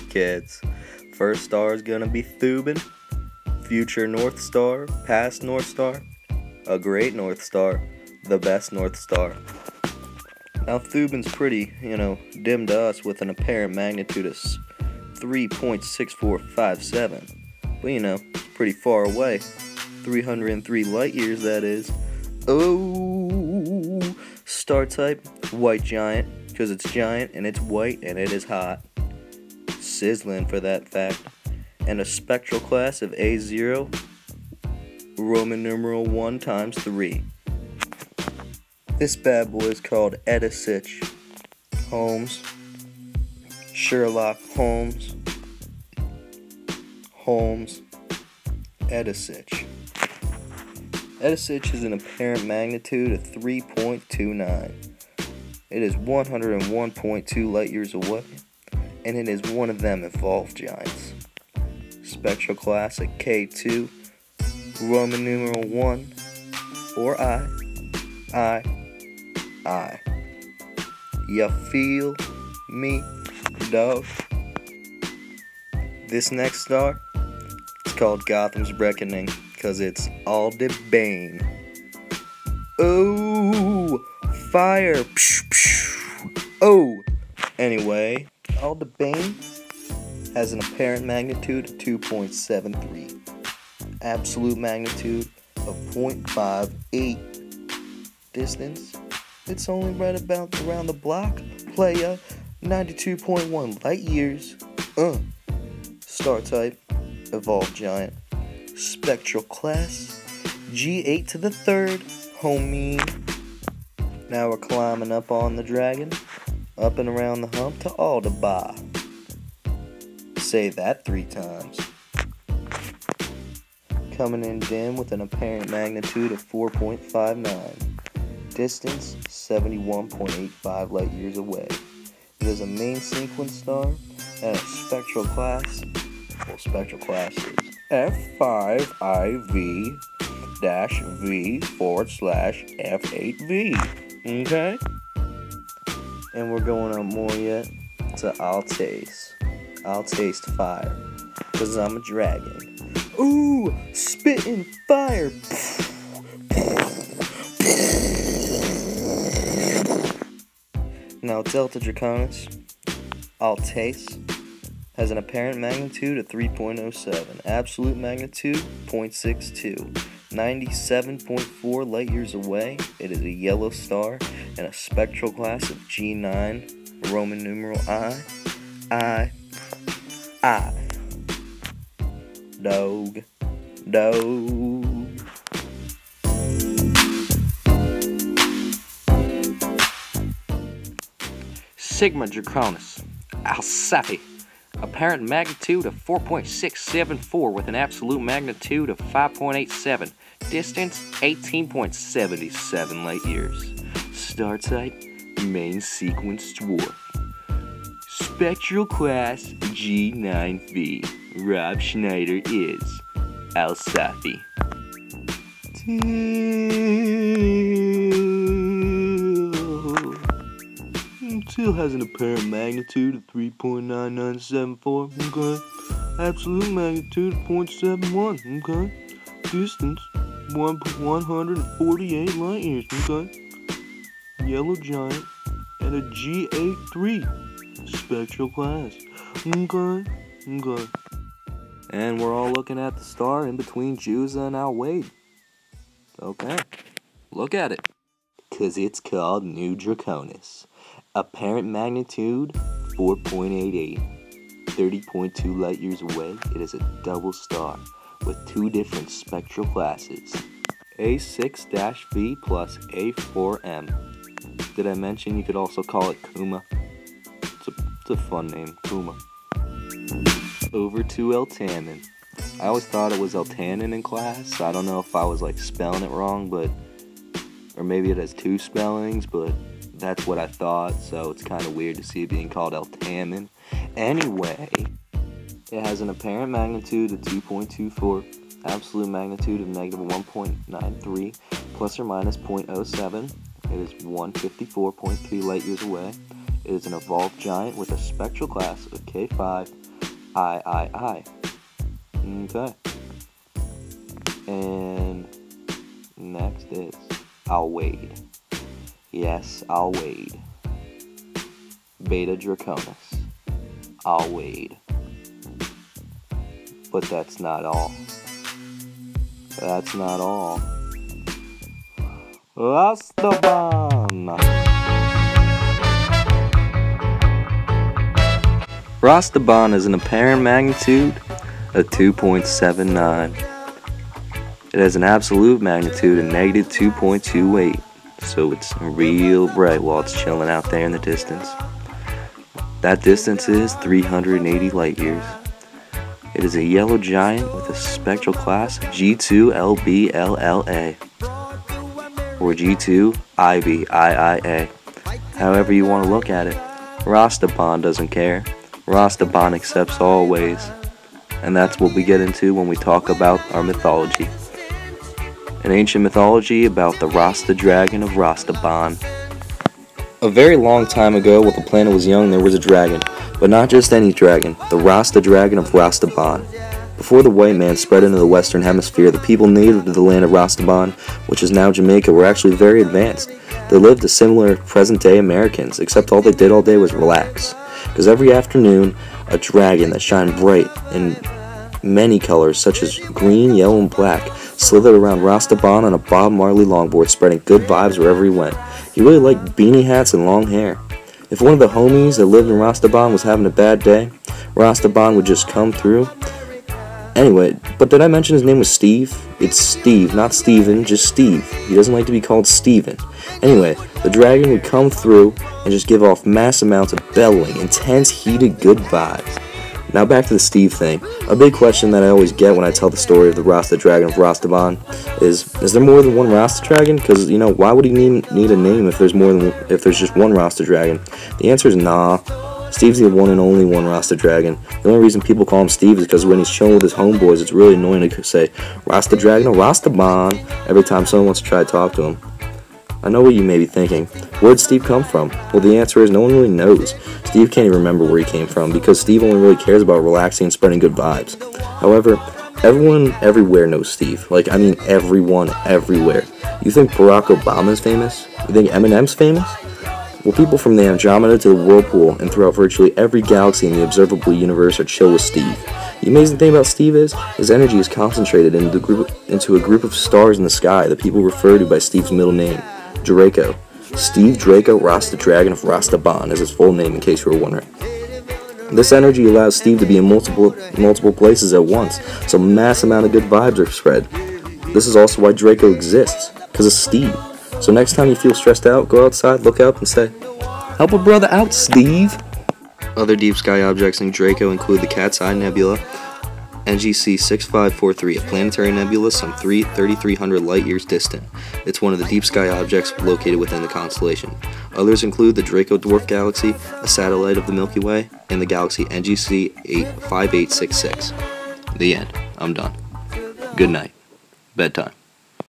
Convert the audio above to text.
Kids. First star is gonna be Thubin, future North Star, past North Star, a great North Star, the best North Star. Now Thubin's pretty, dim to us with an apparent magnitude of 3.6457, but pretty far away, 303 light years that is. Oh, star type, white giant, because it's giant and it's white and it is hot. Sizzling for that fact, and a spectral class of A0, Roman numeral 1 times 3. This bad boy is called Edisich Holmes, Sherlock Holmes, Edisich. Edisich is an apparent magnitude of 3.29. It is 101.2 light years away, and it is one of them evolved giants. Spectral class at K2, Roman numeral 1, or I. Ya feel me, dog? This next star is called Gotham's Reckoning, because it's Aldebaran. Oh, fire! Psh, psh. Oh, anyway. Aldebaran has an apparent magnitude of 2.73, absolute magnitude of 0.58, distance, it's only right about around the block, playa, 92.1 light years, star type, evolved giant, spectral class, G8 to the 3rd, homie. Now we're climbing up on the dragon, up and around the hump to Aldebaran. Say that 3 times. Coming in dim with an apparent magnitude of 4.59. Distance 71.85 light years away. It is a main sequence star and a spectral class. Well, spectral class is F5IV-V/F8V. Okay? And we're going up more yet to I'll taste fire, cause I'm a dragon. Ooh, spitting fire. Now Delta Draconis, I'll taste, has an apparent magnitude of 3.07, absolute magnitude 0.62, 97.4 light years away. It is a yellow star and a spectral class of G9, Roman numeral I. Dog. Sigma Draconis, Alsafi, apparent magnitude of 4.674 with an absolute magnitude of 5.87, distance 18.77 light years, star type, main sequence dwarf, spectral class G9V, Rob Schneider is Alsafi. Teal has an apparent magnitude of 3.9974, okay? Absolute magnitude of 0.71, okay? Distance 148 light years, okay? Yellow giant and a G83 spectral class, okay? And we're all looking at the star in between Juza and Al-Wade. Okay, look at it. 'Cause it's called New Draconis. Apparent magnitude 4.88. 30.2 light years away, it is a double star with two different spectral classes, A6-V plus A4M. Did I mention you could also call it Kuma? It's a fun name, Kuma. Over to Eltanin. I always thought it was Eltanin in class, so I don't know if I was like spelling it wrong, or maybe it has two spellings, but that's what I thought, so it's kind of weird to see it being called Eltanin. Anyway, it has an apparent magnitude of 2.24, absolute magnitude of negative 1.93, plus or minus 0.07. It is 154.3 light years away. It is an evolved giant with a spectral class of K5 III. Okay. And next is Alwade. Yes, Alwade. Beta Draconis. Alwade. But that's not all. That's not all. Rastaban. Rastaban is an apparent magnitude of 2.79. It has an absolute magnitude of negative 2.28, so it's real bright while it's chilling out there in the distance. That distance is 380 light years. It is a yellow giant with a spectral class of G2LBLLA, or G2IBIIA. However you want to look at it, Rastaban doesn't care. Rastaban accepts all ways. And that's what we get into when we talk about our mythology. An ancient mythology about the Rasta dragon of Rastaban. A very long time ago, while the planet was young, there was a dragon. But not just any dragon, the Rasta dragon of Rastaban. Before the white man spread into the western hemisphere, the people native to the land of Rastaban, which is now Jamaica, were actually very advanced. They lived as similar present-day Americans, except all they did all day was relax. Because every afternoon, a dragon that shined bright in many colors, such as green, yellow, and black, slithered around Rastaban on a Bob Marley longboard, spreading good vibes wherever he went. He really liked beanie hats and long hair. If one of the homies that lived in Rastaban was having a bad day, Rastaban would just come through. Anyway, but did I mention his name was Steve? It's Steve, not Steven, just Steve. He doesn't like to be called Steven. Anyway, the dragon would come through and just give off mass amounts of bellowing, intense, heated, good vibes. Now back to the Steve thing. A big question that I always get when I tell the story of the Rasta dragon of Rastaban is there more than one Rasta dragon? Because, you know, why would he need a name if there's just one Rasta dragon? The answer is nah. Steve's the one and only one Rasta dragon. The only reason people call him Steve is because when he's chilling with his homeboys, it's really annoying to say Rasta dragon or Rastaban every time someone wants to try to talk to him. I know what you may be thinking. Where'd Steve come from? Well, the answer is no one really knows. Steve can't even remember where he came from because Steve only really cares about relaxing and spreading good vibes. However, everyone everywhere knows Steve. Like, I mean everyone everywhere. You think Barack Obama's famous? You think Eminem's famous? Well, people from the Andromeda to the Whirlpool and throughout virtually every galaxy in the observable universe are chill with Steve. The amazing thing about Steve is, his energy is concentrated into a group of stars in the sky that people refer to by Steve's middle name, Draco. Steve Draco Rasta Dragon of Rastaban is his full name, in case you were wondering. This energy allows Steve to be in multiple places at once, so a mass amount of good vibes are spread. This is also why Draco exists, because of Steve. So next time you feel stressed out, go outside, look up, and say, "Help a brother out, Steve!" Other deep sky objects in Draco include the Cat's Eye Nebula, NGC 6543, a planetary nebula some 3,300 light years distant. It's one of the deep sky objects located within the constellation. Others include the Draco Dwarf Galaxy, a satellite of the Milky Way, and the galaxy NGC 5866. The end. I'm done. Good night. Bedtime.